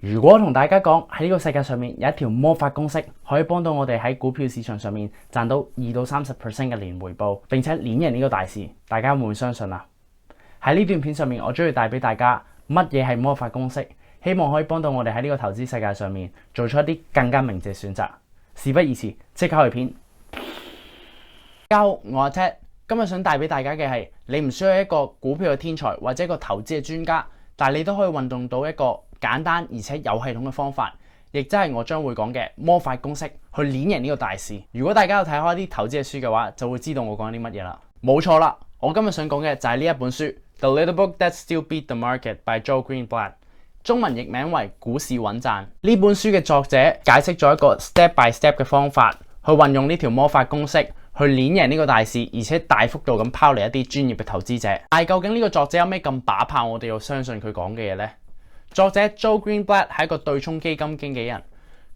如果我同大家講喺呢個世界上面有一條魔法公式，可以幫到我哋喺股票市場上面賺到2到30% 嘅年回報，並且碾贏呢個大市，大家會唔會相信啊？喺呢段片上面，我將要帶俾大家乜嘢係魔法公式，希望可以幫到我哋喺呢個投資世界上面做出一啲更加明智嘅選擇。事不宜遲，即刻去片。大家好，我係 Ted， 今日想帶俾大家嘅係，你唔需要一個股票嘅天才或者一個投資嘅專家，但係你都可以運用到一個簡單而且有系統嘅方法，亦即係我將會講嘅魔法公式，去碾贏呢個大市。如果大家有睇開啲投資嘅書嘅話，就會知道我講啲乜嘢啦。冇錯啦，我今日想講嘅就係呢一本書《The Little Book That Still Beat the Market》by Joe Greenblatt， 中文譯名為《股市穩賺》。呢本書嘅作者解釋咗一個 step by step 嘅方法，去運用呢條魔法公式，去碾贏呢個大市，而且大幅度咁拋離一啲專業嘅投資者。但係究竟呢個作者有咩咁把炮，我哋要相信佢講嘅嘢呢？作者 Joe Greenblatt 係一個對沖基金經紀人，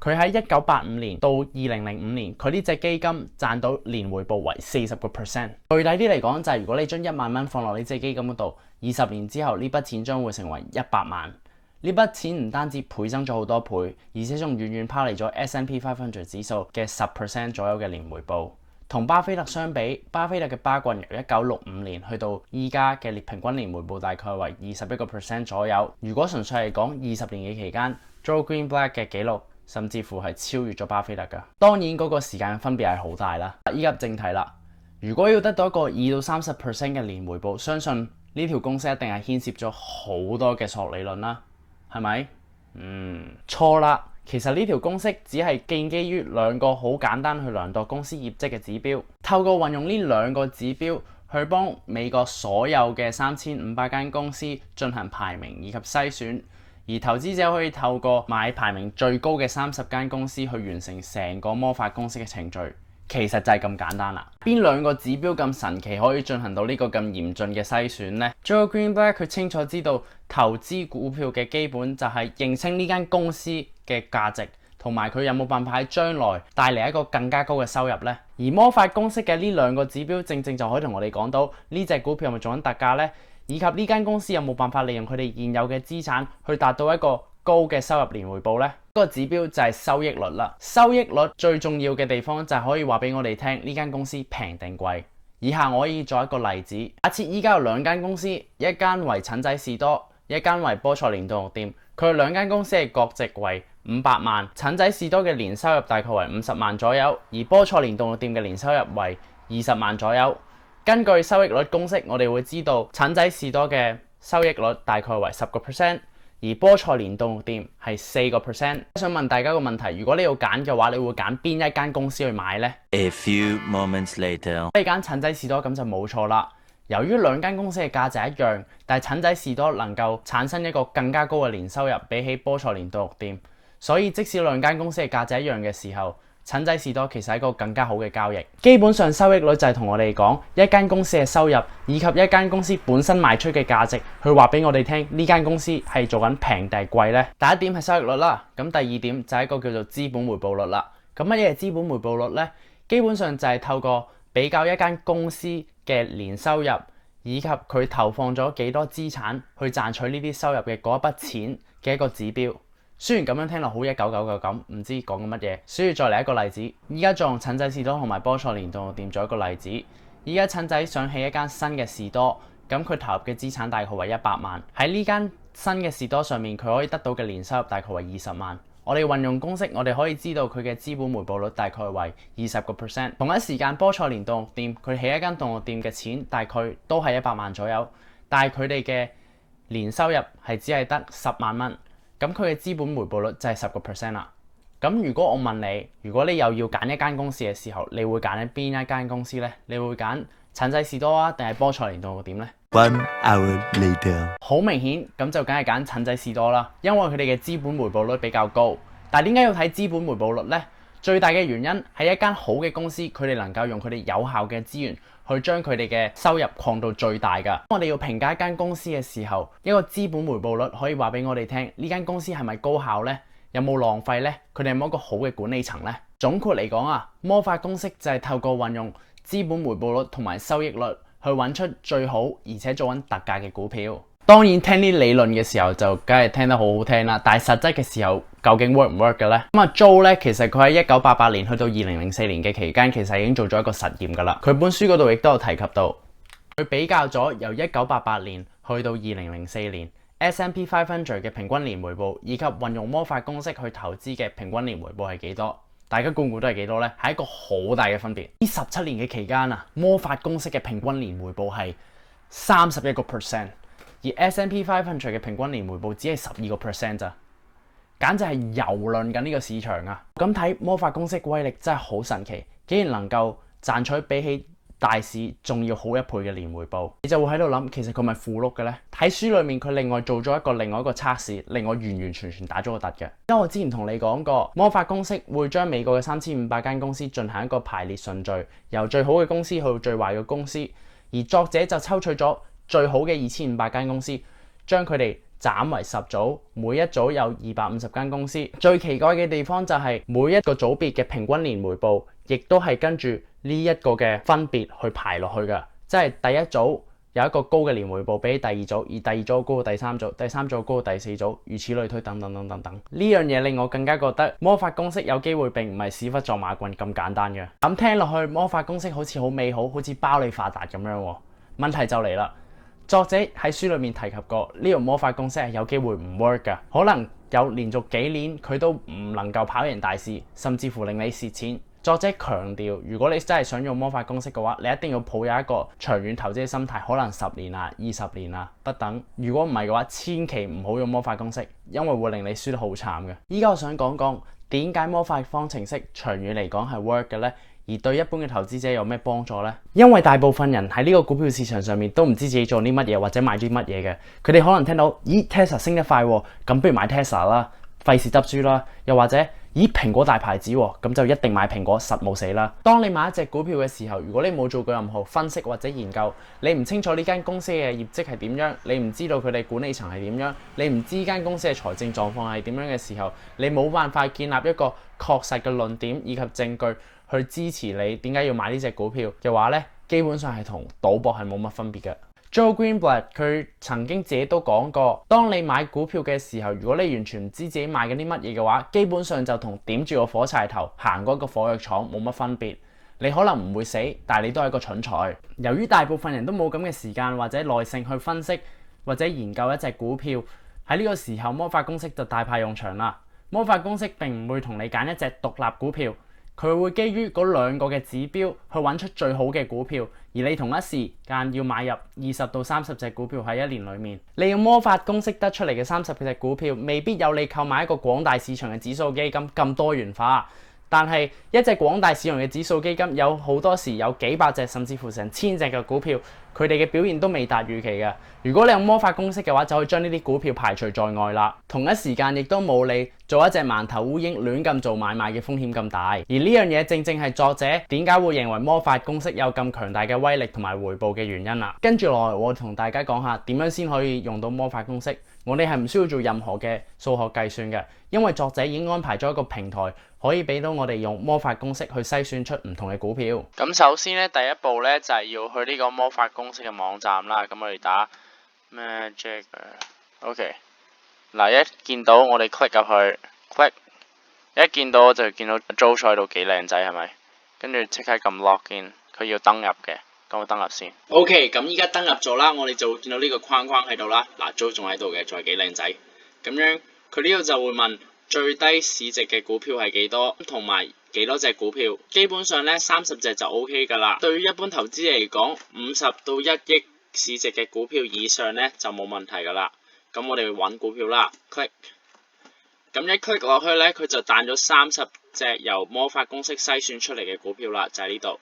佢喺1985年到2005年，佢呢隻基金賺到年回報為40%。具體啲嚟講，就係如果你將1萬蚊放落呢隻基金嗰度，20年之後呢筆錢將會成為100萬。呢筆錢唔單止倍增咗好多倍，而且仲遠遠拋離咗 S&P 500指數嘅10% 左右嘅年回報。同巴菲特相比，巴菲特嘅巴郡由1965年去到依家嘅平均年回報大概為21% 左右。如果純粹係講20年嘅期間， Joe Greenblatt 嘅紀錄甚至乎係超越咗巴菲特㗎。當然嗰個時間分別係好大啦。依家正題啦，如果要得到一個2到30% 嘅年回報，相信呢條公式一定係牽涉咗好多嘅數學理論啦，係咪？錯啦。其實呢條公式只係建基於兩個好簡單去量度公司業績嘅指標，透過運用呢兩個指標去幫美國所有嘅3500間公司進行排名以及篩選，而投資者可以透過買排名最高嘅30間公司去完成成個魔法公式嘅程序。其實就係咁簡單啦。邊兩個指標咁神奇可以進行到呢個咁嚴峻嘅篩選呢？ Joe Greenblatt 佢清楚知道投資股票嘅基本就係認清呢間公司嘅價值，同埋佢有冇辦法喺將來帶嚟一個更加高嘅收入呢？而魔法公式嘅呢兩個指標正正就可以同我哋講到呢隻股票係咪做緊特價呢？以及呢間公司有冇辦法利用佢哋現有嘅資產去達到一個高嘅收入年回報呢？嗰個指標就係收益率啦。收益率最重要嘅地方就係可以話俾我哋聽呢間公司平定貴。以下我可以做一個例子，假設依家有兩間公司，一間為陳仔士多，一間為菠菜連凍肉店。佢哋兩間公司嘅各值為500萬，陳仔士多嘅年收入大概為50萬左右，而菠菜連凍肉店嘅年收入為20萬左右。根據收益率公式，我哋會知道陳仔士多嘅收益率大概為10%，而菠菜連凍肉店係4%。我想問大家個問題，如果你要揀嘅話，你會揀邊一間公司去買呢？ A few moments later， 你揀陳仔士多咁就冇錯啦。由於兩間公司嘅價值一樣，但係陳仔士多能夠產生一個更加高嘅年收入，比起菠菜連凍肉店，所以即使兩間公司嘅價值一樣嘅時候，陳仔士多其實係一個更加好嘅交易。基本上收益率就係同我哋講一間公司嘅收入以及一間公司本身賣出嘅價值，去話俾我哋聽呢間公司係做緊平定係貴呢？第一點係收益率啦，咁第二點就係一個叫做資本回報率啦。咁乜嘢係資本回報率呢？基本上就係透過比較一間公司嘅年收入以及佢投放咗幾多資產去賺取呢啲收入嘅嗰一筆錢嘅一個指標。雖然咁樣聽落好1999咁，唔知講緊乜嘢。所以再嚟一個例子，依家再用陳仔士多同埋菠菜連凍肉店做一個例子。依家陳仔想起一間新嘅士多，咁佢投入嘅資產大概為100萬。喺呢間新嘅士多上面，佢可以得到嘅年收入大概為20萬。我哋運用公式，我哋可以知道佢嘅資本回報率大概為20%。同一時間，菠菜連凍肉店佢起一間凍肉店嘅錢大概都係100萬左右，但係佢哋嘅年收入係只係得10萬蚊。咁佢嘅資本回報率就係10% 啦。咁如果我問你，如果你又要揀一間公司嘅時候，你會揀邊一間公司呢？你會揀陳仔士多啊，定係菠菜連凍肉店呢？ 1 hour later， 好明顯，咁就梗係揀陳仔士多啦，因為佢哋嘅資本回報率比較高。但係點解要睇資本回報率呢？最大嘅原因係一間好嘅公司，佢哋能夠用佢哋有效嘅資源去將佢哋嘅收入擴到最大㗎。我哋要評價一間公司嘅時候，一個資本回報率可以話俾我哋聽，呢間公司係咪高效呢？有冇浪費呢？佢哋有冇一個好嘅管理層呢？總括嚟講啊，魔法公式就係透過運用資本回報率同埋收益率去揾出最好而且做緊特價嘅股票。當然聽啲理論嘅時候就梗係聽得好好聽啦，但係實質嘅時候究竟 work 唔 work 嘅咧？咁啊 Joe 咧，其實佢喺1988年去到2004年嘅期間，其實已經做咗一個實驗噶啦。佢本書嗰度亦都有提及到，佢比較咗由1988年去到2004年 S&P 500嘅平均年回報，以及運用魔法公式去投資嘅平均年回報係幾多？大家估唔估都係幾多呢？係一個好大嘅分別。呢17年嘅期間啊，魔法公式嘅平均年回報係31%，而 S&P 500嘅平均年回報只係12%咋，簡直係蹂躪緊呢個市場啊！咁睇魔法公式威力真係好神奇，竟然能夠賺取比起大市仲要好1倍嘅年回報，你就會喺度諗，其實佢咪負碌嘅咧？喺書裏面佢另外做咗另外一個測試，令我完完全全打咗個突嘅。因為我之前同你講過，魔法公式會將美國嘅3500間公司進行一個排列順序，由最好嘅公司去到最壞嘅公司，而作者就抽取咗最好嘅2500間公司，將佢哋斬為10組，每一組有250間公司。最奇怪嘅地方就係每一個組別嘅平均年回報，亦都係跟住呢一個嘅分別去排落去嘅，即係第一組有一個高嘅年回報比起第二組，而第二組高過第三組，第三組高過第四組，如此類推，等等等等等。呢樣嘢令我更加覺得魔法公式有機會並唔係屎忽撞馬棍咁簡單嘅。咁聽落去魔法公式好似好美好，好似包你發達咁樣喎。問題就嚟啦，作者喺書裏面提及過呢條魔法公式係有機會唔 work 㗎，可能有連續幾年佢都唔能夠跑贏大市，甚至乎令你蝕錢。作者強調，如果你真係想用魔法公式嘅話，你一定要抱有一個長遠投資嘅心態，可能10年啊、20年啊不等。如果唔係嘅話，千祈唔好用魔法公式，因為會令你輸得好慘嘅。依家我想講講點解魔法方程式長遠嚟講係 work 嘅呢？而對一般嘅投資者有咩幫助呢？因為大部分人喺呢個股票市場上面都唔知自己做啲乜嘢或者買啲乜嘢嘅，佢哋可能聽到咦 Tesla 升得快喎，咁不如買 Tesla 啦，費事執輸啦，又或者咦蘋果大牌子喎，咁就一定買蘋果，實冇死啦。當你買一隻股票嘅時候，如果你冇做過任何分析或者研究，你唔清楚呢間公司嘅業績係點樣，你唔知道佢哋管理層係點樣，你唔知間公司嘅財政狀況係點樣嘅時候，你冇辦法建立一個確實嘅論點以及證據去支持你點解要買呢隻股票嘅話呢，基本上係同賭博係冇乜分別嘅。Joe Greenblatt 佢曾經自己都講過，當你買股票嘅時候，如果你完全唔知自己買緊啲乜嘢嘅話，基本上就同點住個火柴頭行過一個火藥廠冇乜分別。你可能唔會死，但係你都係一個蠢材。由於大部分人都冇咁嘅時間或者耐性去分析或者研究一隻股票，喺呢個時候魔法公式就大派用場啦。魔法公式並唔會同你揀一隻獨立股票，佢會基於嗰兩個嘅指標去揾出最好嘅股票，而你同一時間要買入20到30隻股票喺一年裡面。利用魔法公式得出嚟嘅30隻股票，未必有你購買一個廣大市場嘅指數基金咁多元化。但係一隻廣大市場嘅指數基金有好多時有幾百隻甚至乎成1000隻嘅股票，佢哋嘅表現都未達預期嘅。如果你用魔法公式嘅話，就可以將呢啲股票排除在外啦。同一時間亦都冇你做一隻盲頭烏蠅亂咁做買賣嘅風險咁大。而呢樣嘢正正係作者點解會認為魔法公式有咁強大嘅威力同埋回報嘅原因啦。跟住落嚟我同大家講下點樣先可以用到魔法公式。我哋係唔需要做任何嘅數學計算嘅，因為作者已經安排咗一個平台，可以俾到我哋用魔法公式去篩選出唔同嘅股票。咁首先咧，第一步咧就係要去呢個魔法公式嘅網站啦。咁我哋打 Magic，OK。嗱，一見到我哋 click 入去 ，click， 一見到就見到 Joe 喺度幾靚仔係咪？跟住即刻撳 login， 佢要登入嘅。咁我登入先。OK， 咁依家登入咗啦，我哋就會見到呢個框框喺度啦。嗱 ，Joe 仲喺度嘅，仲係幾靚仔。咁樣佢呢度就會問最低市值嘅股票係幾多，同埋幾多隻股票。基本上咧30隻就 OK 㗎啦。對於一般投資嚟講，50到1億市值嘅股票以上咧就冇問題㗎啦。咁我哋揾股票啦 ，click。咁一 click 落去咧，佢就彈咗30隻由魔法公式篩選出嚟嘅股票啦，就喺呢度。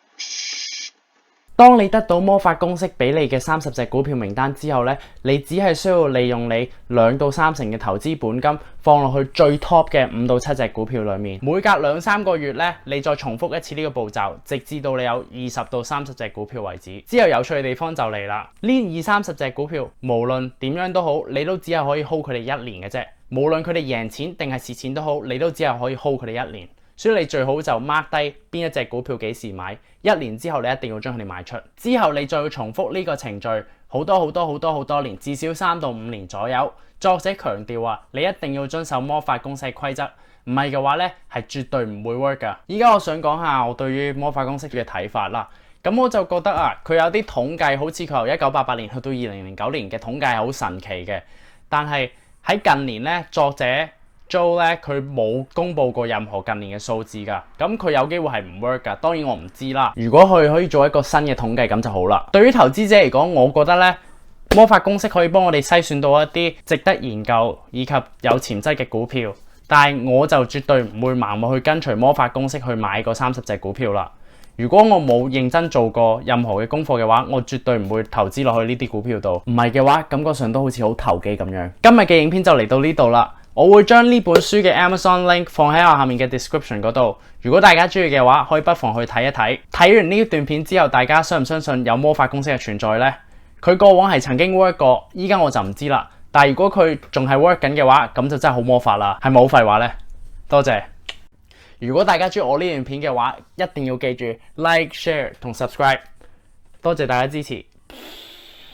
當你得到魔法公式俾你嘅30隻股票名單之後呢，你只係需要利用你2到3成嘅投資本金放落去最 top 嘅5到7隻股票裡面。每隔2-3個月呢，你再重複一次呢個步驟，直至到你有20到30隻股票為止。之後有趣嘅地方就嚟啦，呢20-30隻股票無論點樣都好，你都只係可以 hold 佢哋1年嘅啫。無論佢哋贏錢定係蝕錢都好，你都只係可以 hold 佢哋1年。所以你最好就 mark 低邊一隻股票幾時買，1年之後你一定要將佢哋賣出。之後你再要重複呢個程序好多年，至少3到5年左右。作者強調啊，你一定要遵守魔法公式規則，唔係嘅話咧係絕對唔會 work 噶。依家我想講下我對於魔法公式嘅睇法啦。咁我就覺得啊，佢有啲統計，好似佢由1988年去到2009年嘅統計係好神奇嘅。但係喺近年咧，作者 Joe 咧佢冇公布過任何近年嘅數字㗎。咁佢有機會係唔 work 㗎。當然我唔知啦。如果佢可以做一個新嘅統計咁就好啦。對於投資者嚟講，我覺得咧魔法公式可以幫我哋篩選到一啲值得研究以及有潛質嘅股票。但係我就絕對唔會盲目去跟隨魔法公式去買嗰30隻股票啦。如果我冇認真做過任何嘅功課嘅話，我絕對唔會投資落去呢啲股票度。唔係嘅話，感覺上都好似好投機咁樣。今日嘅影片就嚟到呢度啦，我會將呢本書嘅 Amazon link 放喺我下面嘅 description 嗰度。如果大家中意嘅話，可以不妨去睇一睇。睇完呢段片之後，大家相唔相信有魔法公式嘅存在呢？佢過往係曾經 work 過，依家我就唔知啦。但係如果佢仲係 work 緊嘅話，咁就真係好魔法啦，係咪好廢話呢？多謝。如果大家中意我呢段片嘅話，一定要記住 like、share 同 subscribe。多謝大家支持。